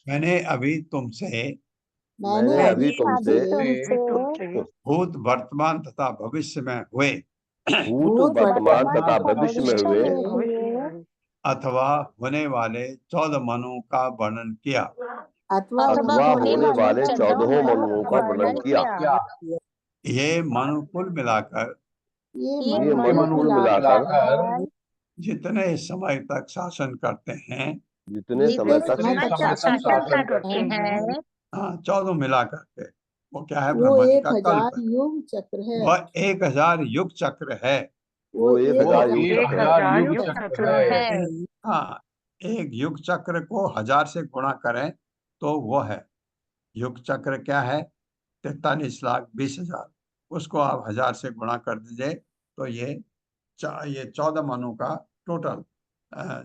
मैंने अभी तुमसे तुमसे भूत वर्तमान तथा भविष्य में हुए भूत वर्तमान तथा भविष्य में हुए भविष्य में अथवा होने वाले 14 मनुओं का वर्णन किया। अथवा होने वाले 14 मनुओं का वर्णन किया। ये मनु कुल मिलाकर ये मनुकुल मिलाकर जितने समय तक शासन करते हैं, जितने समय तक शासन करते हैं, हाँ 14 मिला करके, वो क्या है? वो ब्रह्मा जी 1000 का कल्प। युग चक्र है। वह 1000 युग चक्र है। वो 1000 युग चक्र है। 1000 युग चक्र है। हाँ, एक युग चक्र को 1000 से गुणा करें तो वो है युग चक्र। क्या है? 43,20,000। उसको आप 1000 से गुणा कर दीजिए तो ये 14 मनु का टोटल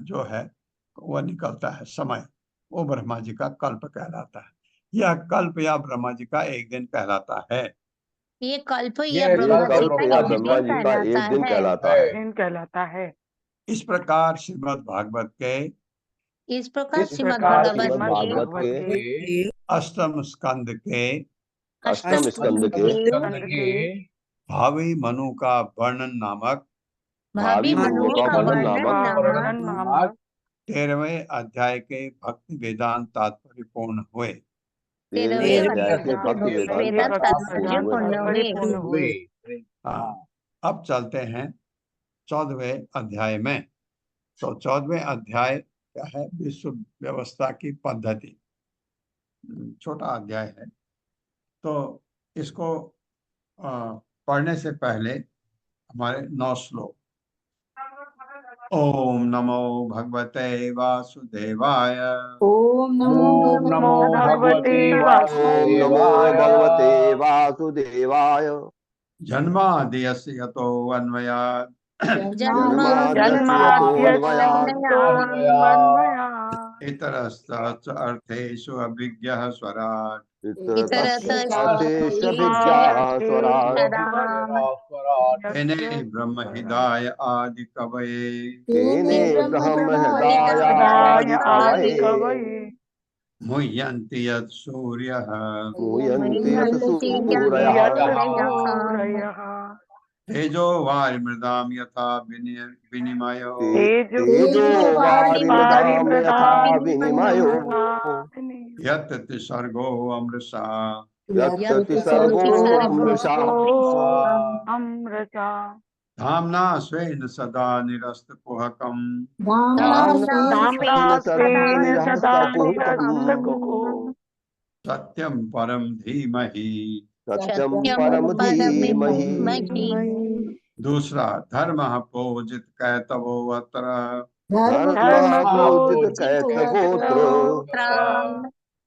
जो है वह निकलता है समय। वो ब्रह्मा जी का कल्प कहलाता है। यह कल्प या ब्रह्मा जी का एक दिन कहलाता है। ये कल्प ये या ये ब्रह्मा जी कल्प का या एक ब्रह्मा दिन जी का एक दिन कहलाता है। दिन कहलाता है। इस प्रकार श्रीमद् भागवत के इस प्रकार इस श्रीमद् प्रकार भागवत श्रीमद् भागवत के के अष्टम स्कंद के अष्टम स्कंद के स्कंद के भावी मनु का वर्णन नामक भावी मनुओं का वर्णन वर्णन नामक 13वें अध्याय के भक्ति वेदांत तात्पर्य पूर्ण हुए। 13वें अध्याय के भक्ति वेदांत तात्पर्य पूर्ण हुए। हाँ, अब चलते हैं 14वें अध्याय में। तो 14वें अध्याय क्या है? विश्व व्यवस्था की पद्धति। छोटा अध्याय है, तो इसको पढ़ने से पहले हमारे 9 श्लोक ओम नमो भगवते वासुदेवाय। ओम नमो ओम नमो भगवते ओम नमो वासुदेवाय। भगवते वासुदेवाय। जन्माद्यस्य यतो अन्वयात् जन्माद्यस्य यतोऽन्वयात् जन्माद्यस्योऽन्वयात् इतरस्तच्च अर्थेषु अभिज्ञः स्वराट्। इतरतश्चार्थेष्वभिज्ञाः स्वराट्। तेने ब्रह्म हृदाय आदि कवये तेने ब्रह्म हृदाय हृदाय आदि आदिकवये कवये मुह्यन्ति यत् सूर्यः मुह्यन्ति यत् सूरयः यत् सूरयः तेजो वारिमृदां यथा विनिमयो तेजो वारिमृदां यथा विनिमयो यत् त्रिसर्गो अमृषा यत् सर्गो अमृषा अमृता धाम्ना स्वेन सदा निरस्तकुहकम् दाम्ना स्वेन सदा निरस्तकुः सत्यं परं धीमहि। सत्यं परम धीमहि। दूसरा धर्म पूजित कैतवो अत्र धर्म पूजित कैतवोऽत्र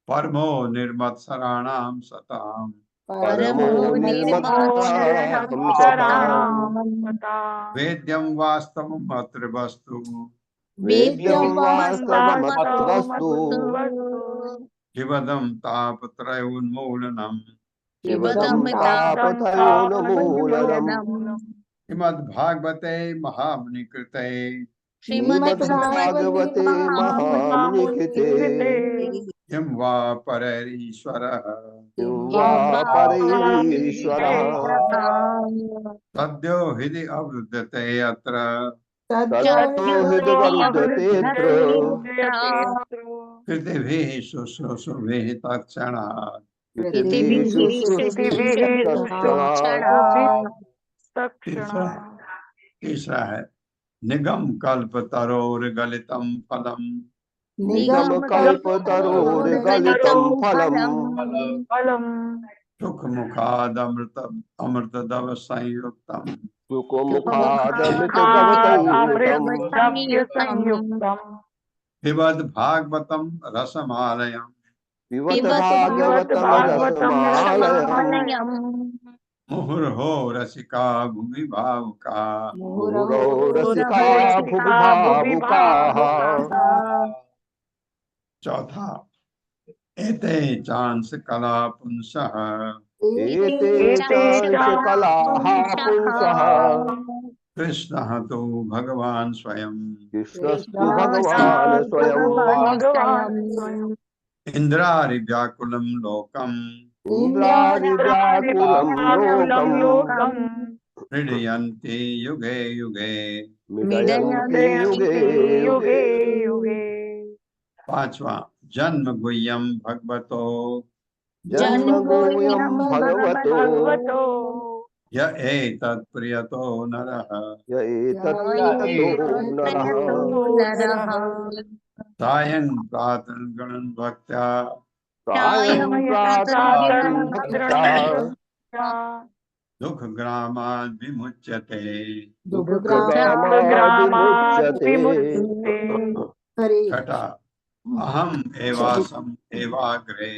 परमो निर्मत्सराणां सताम् परमो निर्मत्सराणां सताम्। वेद्यं वास्तवम् अत्र वस्तु वेद्यं वास्तवमत्र वस्तु शिवदं तापत्रयोन्मूलनम् शिवदं तापत्रयोन्मूलनम्। श्रीमद्भागवते महामुनिकृते श्रीमद्भागवते महामुनिकृते यं वा परैरीश्वरः किं वा परैरीश्वरः सद्यो हृदि अवरुध्यते अत्र ततो हृदवरुध्यतेऽत्र पृथिवीः शुश्रूषुभिः तत्क्षणात्। पृथिवी तीसरा तीसरा है निगम कल्प तरोर गलितम फलम निगम कल्पतरोर्गलितं फलम् सुख मुखाद अमृत अमृतदव संयुक्तम सुखमुखादमृतदवसंयुतम् पिबद भागवतम रसमालयम पिबत भागवतं रसमालयम्। मुहुर्हो रसिका भूमि भावुका मुहुरो रसिका भुवि भावुकाः। चौथा एते चांस कला पुंसः एते चांस कलाः पुंसः। कृष्णः तु भगवान् स्वयं कृष्णस्तु भगवान् स्वयं। इंद्रारिव्याकुलं लोकम् इन्द्रादिव्याकुलं लोकम् हृदयन्ति युगे युगे। मिदयन्ति युगे युगे। पांचवा जन्म गुह्यम भगवतो जन्म गुह्यं भगवतो य एतत् प्रियतो नरः य एतत् प्रियतो नरः। सायं प्रातः गणन भक्त्या सायं प्रातः भक्त्या दुख ग्रामाद् विमुच्यते। दुःखग्रामाद्विमुच्यते। छठा अहम एवासम एवाग्रे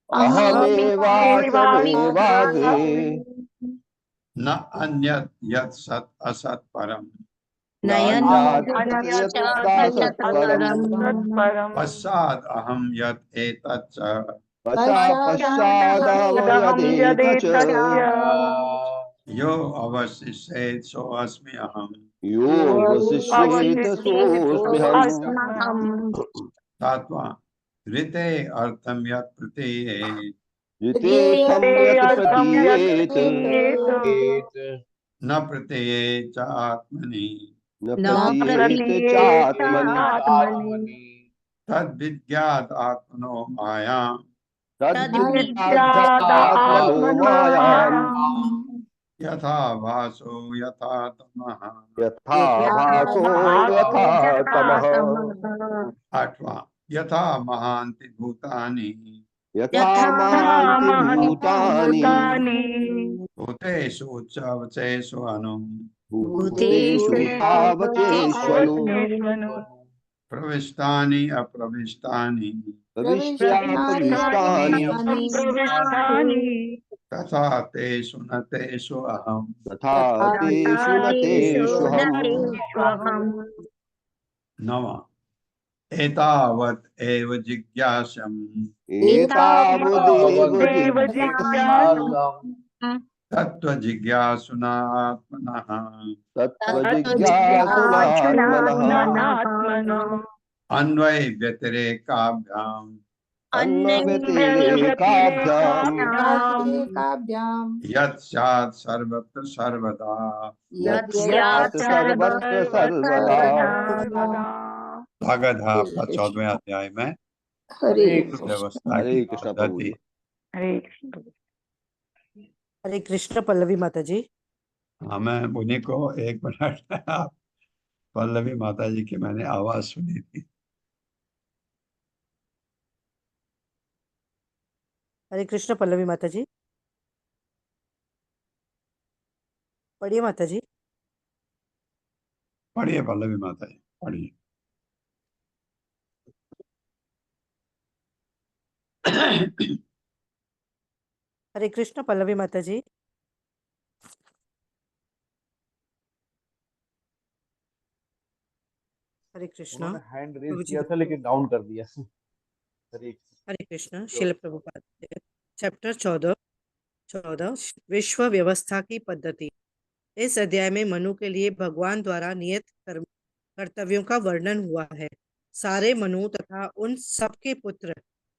अहमेवासमेवाग्रे न अन्यत् यत् सत् असत् परम् पश्चात् अहम यत् एतच्च पश्चादहं यदेतच्च यो अवशिष्येत् सो अस्मि अहम्। यो वसिष्येत सोऽस्म्यहम्। सात्वां ऋते अर्थम यत् प्रतीयेत् ऋतेऽर्थं यत् प्रतीयेत न प्रत्ययेत् च आत्मनि न प्रतीयेत चात्मनि। तद्विद्यात् आत्मनो मायां तद्विद्यादात्मनो मायाम्। यथा भासो यथा तमः। यथा भासो यथा तमः। आठवां यथा महान्ति भूतानि यथा महान्ति भूतानि भूतेषु च वचेषु अनु भूतेषु भावकेष्वनु प्रविष्टानि अप्रविष्टानि प्रविष्टाप्रविष्टानि प्रविष्टानि तथा तेषु न तेषु अहम् तथा तेषु न तेष्वहम्। नव एतावत् एव जिज्ञासम् एतावदेव देव जिज्ञासम् तत्त्वजिज्ञासुना आत्मनः तत्त्वजिज्ञासुनात्मनः तत्त्वजिज्ञासुनात्मनः अन्वय व्यतिरेकाभ्याम् अन्नव्यतिरेकाभ्याम् व्यतिरेकाभ्याम् यत् स्यात् सर्वत्र सर्वदा यत् स्यात् सर्वत्र सर्वदा। भगवद्गीता 14वें अध्याय में हरे व्यवस्था हरे की कृष्ण प्रभु पद्धति। जी। हरे कृष्ण। हरे कृष्ण पल्लवी माता जी। हाँ, मैं उन्हीं को 1 मिनट आप पल्लवी माता जी की मैंने आवाज सुनी थी। हरे कृष्ण पल्लवी माता जी, पढ़िए माता जी। पढ़िए पल्लवी माता जी, पढ़िए। हरे कृष्ण पल्लवी माता जी। हरे कृष्ण उन्होंने हैंड रेज प्रभु जी। किया था लेकिन डाउन कर दिया। हरे हरे कृष्ण शिल प्रभुपाद। चैप्टर 14 विश्व व्यवस्था की पद्धति। इस अध्याय में मनु के लिए भगवान द्वारा नियत कर्तव्यों का वर्णन हुआ है। सारे मनु तथा उन सबके पुत्र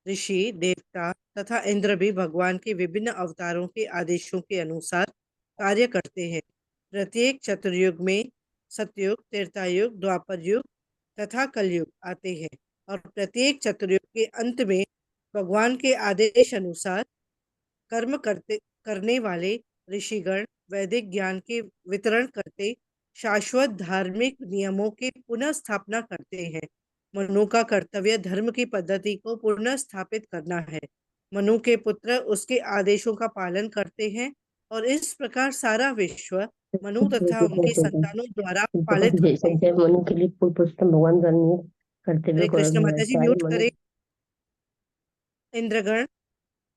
ऋषि देवता तथा इंद्र भी भगवान के विभिन्न अवतारों के आदेशों के अनुसार कार्य करते हैं। प्रत्येक चतुर्युग में सतयुग, त्रेतायुग, द्वापर युग तथा कलयुग आते हैं और प्रत्येक चतुर्युग के अंत में भगवान के आदेश अनुसार कर्म करने वाले ऋषिगण वैदिक ज्ञान के वितरण करते शाश्वत धार्मिक नियमों की पुनः स्थापना करते हैं। मनु का कर्तव्य धर्म की पद्धति को पुनः स्थापित करना है। मनु के पुत्र उसके आदेशों का पालन करते हैं और इस प्रकार सारा विश्व मनु तथा उनके संतानों द्वारा पालित होते हैं। मनु के लिए पुरुषोत्तम भगवान का नियत कर्तव्य हरे को कृष्ण माता जी, म्यूट मनु करें। इंद्रगण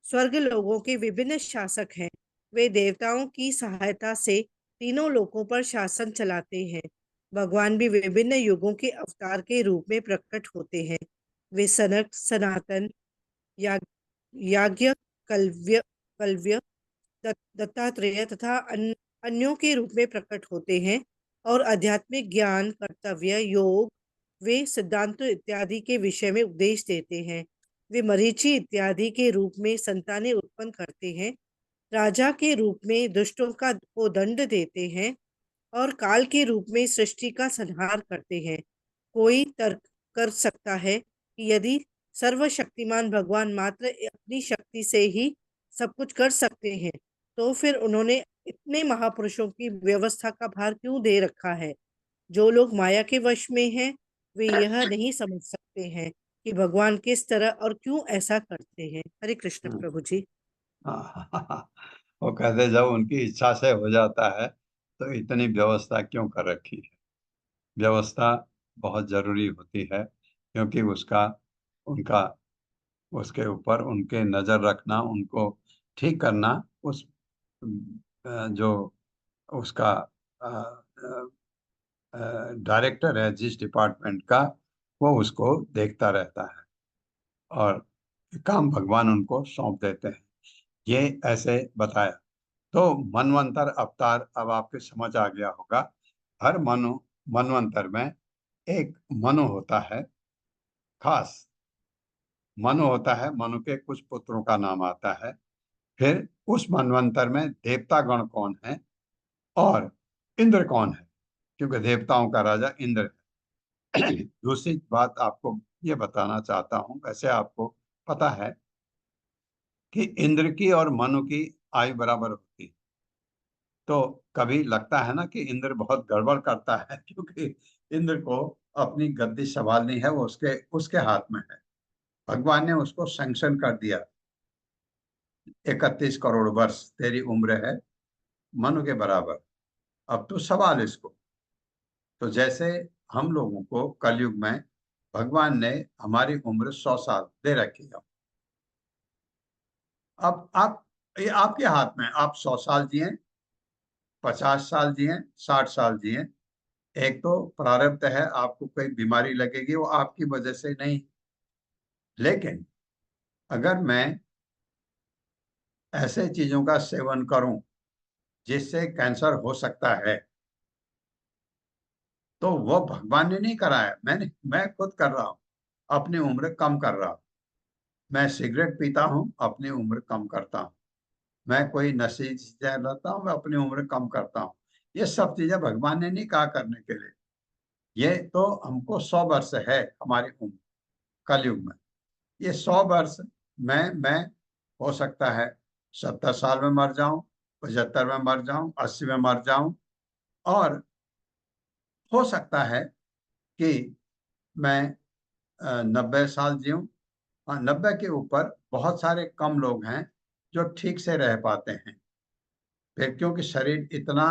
स्वर्ग लोगों के विभिन्न शासक हैं। वे देवताओं की सहायता से तीनों लोकों पर शासन चलाते हैं। भगवान भी विभिन्न युगों के अवतार के रूप में प्रकट होते हैं। वे सनक, सनातन, याज्ञ, कल्व्य कल्व्य दत्तात्रेय तथा अन्यों के रूप में प्रकट होते हैं और आध्यात्मिक ज्ञान, कर्तव्य, योग, वे सिद्धांतों इत्यादि के विषय में उपदेश देते हैं। वे मरीचि इत्यादि के रूप में संतानें उत्पन्न करते हैं। राजा के रूप में दुष्टों को दंड देते हैं और काल के रूप में सृष्टि का संहार करते हैं। कोई तर्क कर सकता है कि यदि सर्वशक्तिमान भगवान मात्र अपनी शक्ति से ही सब कुछ कर सकते हैं, तो फिर उन्होंने इतने महापुरुषों की व्यवस्था का भार क्यों दे रखा है। जो लोग माया के वश में हैं, वे यह नहीं समझ सकते हैं कि भगवान किस तरह और क्यों ऐसा करते हैं। हरे कृष्ण प्रभु जी। वो कहते जब उनकी इच्छा से हो जाता है तो इतनी व्यवस्था क्यों कर रखी है। व्यवस्था बहुत जरूरी होती है क्योंकि उनका उसके ऊपर उनके नजर रखना, उनको ठीक करना, उस जो उसका डायरेक्टर है जिस डिपार्टमेंट का, वो उसको देखता रहता है और काम भगवान उनको सौंप देते हैं। ये ऐसे बताया। तो मनवंतर अवतार अब आपके समझ आ गया होगा। हर मनवंतर में एक मनु होता है, खास मनु होता है। मनु के कुछ पुत्रों का नाम आता है। फिर उस मनवंतर में देवता गण कौन है और इंद्र कौन है, क्योंकि देवताओं का राजा इंद्र है। दूसरी बात आपको ये बताना चाहता हूं, वैसे आपको पता है कि इंद्र की और मनु की आयु बराबर होती है। तो कभी लगता है ना कि इंद्र बहुत गड़बड़ करता है, क्योंकि इंद्र को अपनी गद्दी संभालनी है, वो उसके उसके हाथ में है। भगवान ने उसको सैंक्शन कर दिया, 31 करोड़ वर्ष तेरी उम्र है मनु के बराबर। अब तो सवाल इसको, तो जैसे हम लोगों को कलयुग में भगवान ने हमारी उम्र 100 साल दे रखी है। अब आप, ये आपके हाथ में, आप 100 साल जिए, 50 साल जिए, 60 साल जिए। एक तो प्रारब्ध है, आपको कोई बीमारी लगेगी वो आपकी वजह से नहीं, लेकिन अगर मैं ऐसे चीजों का सेवन करूं जिससे कैंसर हो सकता है, तो वो भगवान ने नहीं कराया, मैं खुद कर रहा हूं, अपनी उम्र कम कर रहा हूं। मैं सिगरेट पीता हूं, अपनी उम्र कम करता हूं। मैं कोई नशे चीजें लेता हूं, मैं अपनी उम्र कम करता हूं। ये सब चीजें भगवान ने नहीं कहा करने के लिए। ये तो हमको 100 वर्ष है हमारी उम्र कलयुग में। ये 100 वर्ष मैं हो सकता है 70 साल में मर जाऊं, 75 में मर जाऊं, 80 में मर जाऊं, और हो सकता है कि मैं 90 साल जीऊं। 90 के ऊपर बहुत सारे कम लोग हैं जो ठीक से रह पाते हैं, फिर क्योंकि शरीर इतना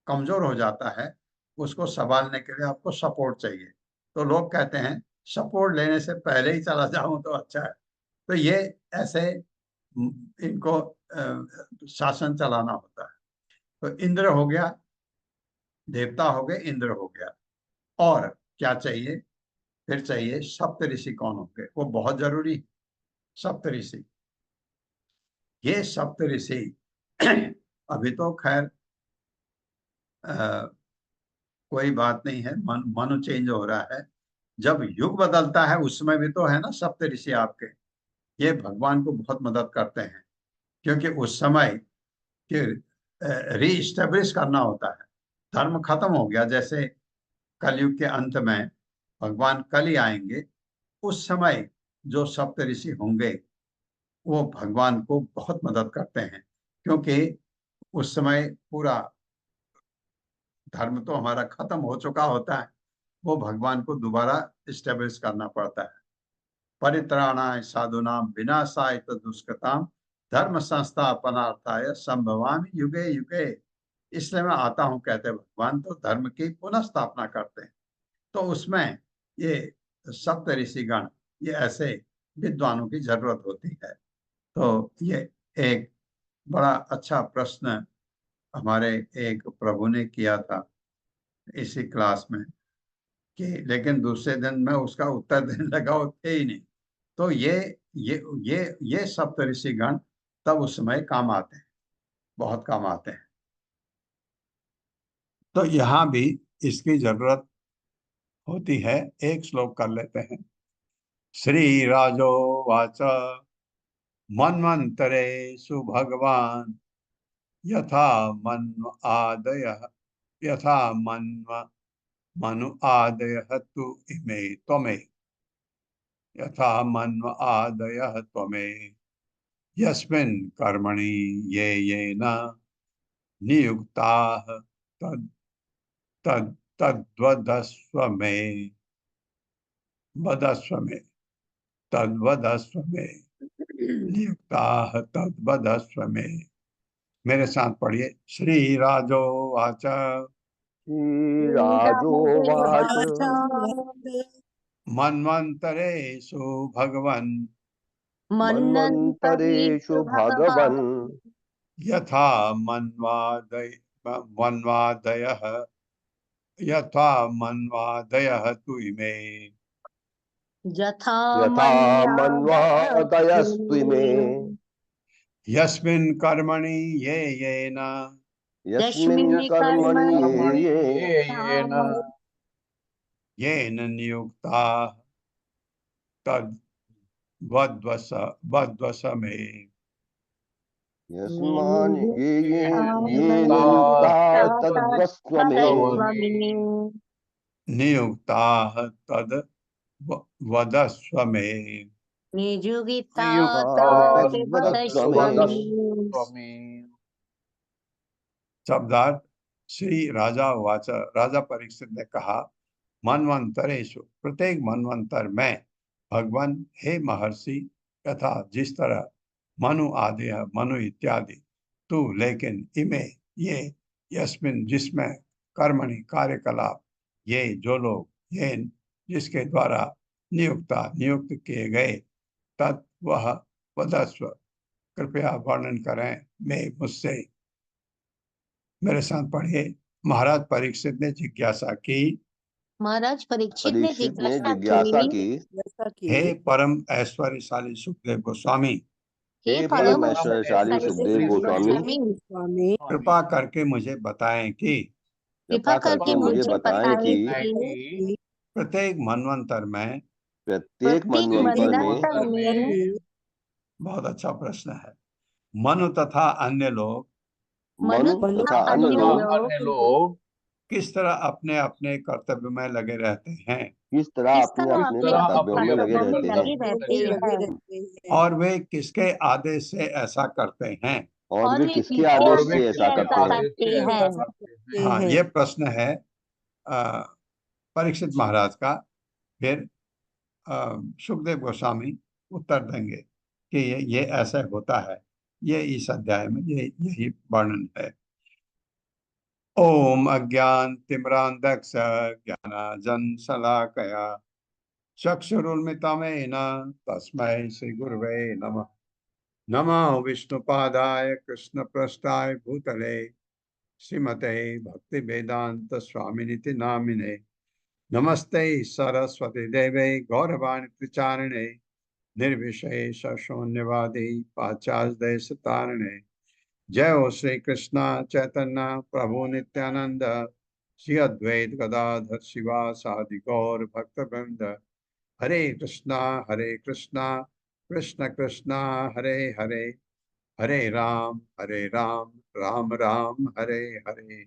कमजोर हो जाता है, उसको संभालने के लिए आपको सपोर्ट चाहिए। तो लोग कहते हैं सपोर्ट लेने से पहले ही चला जाऊं तो अच्छा है। तो ये ऐसे इनको शासन चलाना होता है। तो इंद्र हो गया, देवता हो गए, इंद्र हो गया, और क्या चाहिए? फिर चाहिए सप्तऋषि। कौन हो गए? वो बहुत जरूरी है, सप्तऋषि। ये सप्तऋषि अभी तो खैर कोई बात नहीं है, मनु चेंज हो रहा है। जब युग बदलता है उसमें भी तो है ना सप्तऋषि आपके। ये भगवान को बहुत मदद करते हैं, क्योंकि उस समय रीस्टेब्लिश करना होता है। धर्म खत्म हो गया, जैसे कलयुग के अंत में भगवान कल ही आएंगे, उस समय जो सप्तऋषि होंगे वो भगवान को बहुत मदद करते हैं, क्योंकि उस समय पूरा धर्म तो हमारा खत्म हो चुका होता है, वो भगवान को दोबारा स्टेब्लिश करना पड़ता है। परित्राणाय साधुनाम विनाशाय दुष्कृताम धर्म संस्थापनार्थाय संभवामि युगे युगे। इसलिए मैं आता हूं, कहते भगवान, तो धर्म की पुनः स्थापना करते हैं। तो उसमें ये सप्त ऋषिगण, ये ऐसे विद्वानों की जरूरत होती है। तो ये एक बड़ा अच्छा प्रश्न हमारे एक प्रभु ने किया था इसी क्लास में, कि लेकिन दूसरे दिन मैं उसका उत्तर देने लगा, वो थे ही नहीं। तो ये सप्तऋषि गण तब उस समय काम आते हैं, बहुत काम आते हैं। तो यहाँ भी इसकी जरूरत होती है। एक श्लोक कर लेते हैं। श्री राजो वाच मन्वन्तरेषु भगवान यथा मन्व आदयः यथा मनु आदयः तु इमे त्वमे यथा मन्व आदयः त्वमे यस्मिन् कर्मणि ये येन नियुक्ताः तद् तद् तद्वदस्व मे वदस्व मे तद्वदस्व मे नियुक्ताः तद्वदस्व मे। मेरे साथ पढ़िए। श्री राजो वाच श्रीराजोवाच मन्वन्तरेषु भगवन् मन्वन्तरेषु भगवन् यथा मन्वादयः यथा मन्वादयः तु इमे यथा यथा मन्वादयस्त्विमे यस्मिन् कर्मणि ये येन यस्मिन् कर्मणि ये येन नियुक्ताः तद्वद्वस वद्वस मे यस्मान् येन नियुक्ता तद्वस्व मे नियुक्ताः तद् वदस्व मे। निजुगिता तद्वदस्व मे। शब्दार्थ। श्री राजा वाच, राजा परीक्षित ने कहा, मनवंतरेषु, प्रत्येक मनवंतर में, भगवान, हे महर्षि, यथा जिस तरह, मनु आदि, मनु इत्यादि, तू लेकिन, इमे ये, यस्मिन जिसमें कर्मणि कार्यकलाप ये जो लोग ये जिसके द्वारा नियुक्त किए गए तत् वह वदस्व कृपया वर्णन करें मैं मुझसे। मेरे साथ पढ़िए। महाराज परीक्षित ने जिज्ञासा की महाराज परीक्षित ने परीक्षित ने जिज्ञासा जिज्ञासा की, की, जैसा कि हे परम ऐश्वर्यशाली सुखदेव गोस्वामी, हे हे परम परम ऐश्वर्यशाली सुखदेव गोस्वामी, स्वामी कृपा करके मुझे बताएं कि कृपा करके मुझे बताएं कि कि प्रत्येक मनवंतर में प्रत्येक प्रत्येक मनवंतर में मनवंतर में बहुत अच्छा प्रश्न है, मनु तथा अन्य लोग मनु मनु तथा अन्य लोग लोग किस तरह अपने अपने कर्तव्य में लगे रहते हैं किस तरह किस अपने तरह अपने अपने कर्तव्यों में लगे कर्तव्यों में रहते हैं लगे रहते लगे हैं रहते हैं और वे किसके आदेश से ऐसा करते हैं। और और वे वे किसके किसके आदेश आदेश से से ऐसा करते ऐसा हैं। करते हैं। करते हाँ, हैं। ये प्रश्न है परीक्षित महाराज का। फिर सुखदेव गोस्वामी उत्तर देंगे कि ये ऐसा होता है। ये इस अध्याय में यही वर्णन है। ओम अज्ञान तिम्रांधक्ष ज्ञानाजन शलाकया चक्षुरुन्मिलितमेन तस्मै श्री गुरवे नमः। नमः विष्णुपादाय कृष्णप्रस्थाय भूतले श्रीमते भक्ति वेदांत स्वामिनिति नामिने। नमस्ते सरस्वती देवे गौरवाणी प्रचारिणे निर्विशेष शून्यवादी पाश्चात्य देश तारिणे। जय हो श्री कृष्ण चैतन्य प्रभु नित्यानंद श्री अद्वैत गदाधर शिवासादि गौर भक्तवृंद। हरे कृष्णा कृष्ण कृष्णा हरे हरे, हरे राम राम राम हरे हरे।